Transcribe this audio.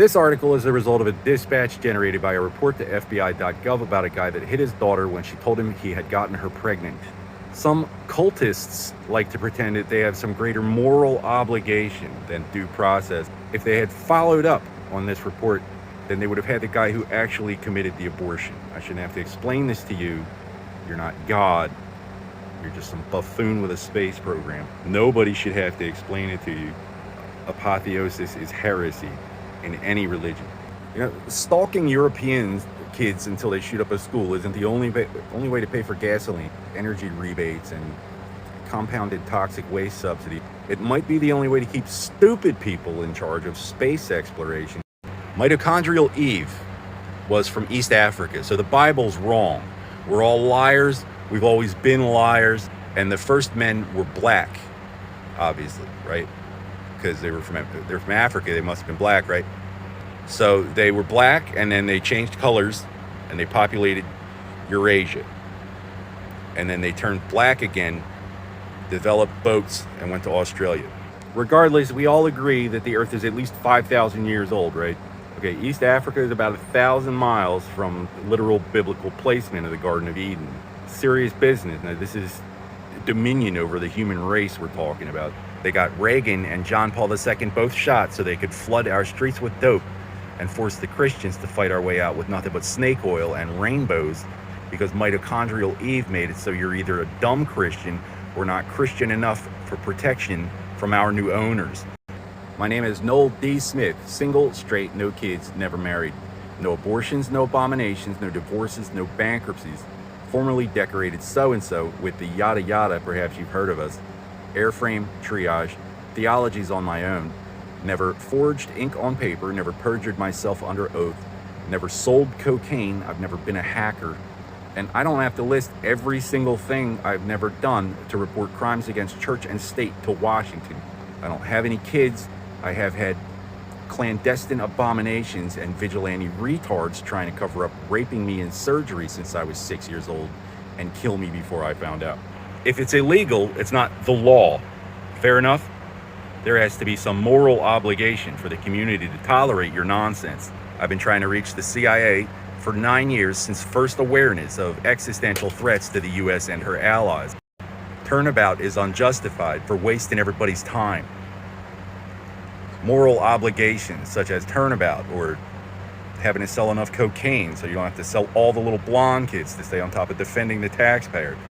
This article is the result of a dispatch generated by a report to FBI.gov about a guy that hit his daughter when she told him he had gotten her pregnant. Some cultists like to pretend that they have some greater moral obligation than due process. If they had followed up on this report, then they would have had the guy who actually committed the abortion. I shouldn't have to explain this to you. You're not God. You're just some buffoon with a space program. Nobody should have to explain it to you. Apotheosis is heresy in any religion. Stalking European kids until they shoot up a school isn't the only way to pay for gasoline, energy rebates, and compounded toxic waste subsidy. It might be the only way to keep stupid people in charge of space exploration. Mitochondrial Eve was from East Africa, so the Bible's wrong. We're all liars. We've always been liars. And the first men were black, obviously, right? Because they're from Africa, they must have been black, right? So they were black, and then they changed colors, and they populated Eurasia. And then they turned black again, developed boats, and went to Australia. Regardless, we all agree that the Earth is at least 5,000 years old, right? Okay, East Africa is about 1,000 miles from literal biblical placement of the Garden of Eden. Serious business. Now, this is dominion over the human race we're talking about. They got Reagan and John Paul II both shot so they could flood our streets with dope and force the Christians to fight our way out with nothing but snake oil and rainbows, because mitochondrial Eve made it so you're either a dumb Christian or not Christian enough for protection from our new owners. My name is Noel D. Smith, single, straight, no kids, never married. No abortions, no abominations, no divorces, no bankruptcies. Formerly decorated so-and-so with the yada yada, perhaps you've heard of us. Airframe, triage, theology's on my own. Never forged ink on paper, never perjured myself under oath, never sold cocaine, I've never been a hacker. And I don't have to list every single thing I've never done to report crimes against church and state to Washington. I don't have any kids. I have had clandestine abominations and vigilante retards trying to cover up raping me in surgery since I was 6 years old and kill me before I found out. If it's illegal, it's not the law. Fair enough? There has to be some moral obligation for the community to tolerate your nonsense. I've been trying to reach the CIA for 9 years since first awareness of existential threats to the US and her allies. Turnabout is unjustified for wasting everybody's time. Moral obligations such as turnabout or having to sell enough cocaine so you don't have to sell all the little blonde kids to stay on top of defending the taxpayer.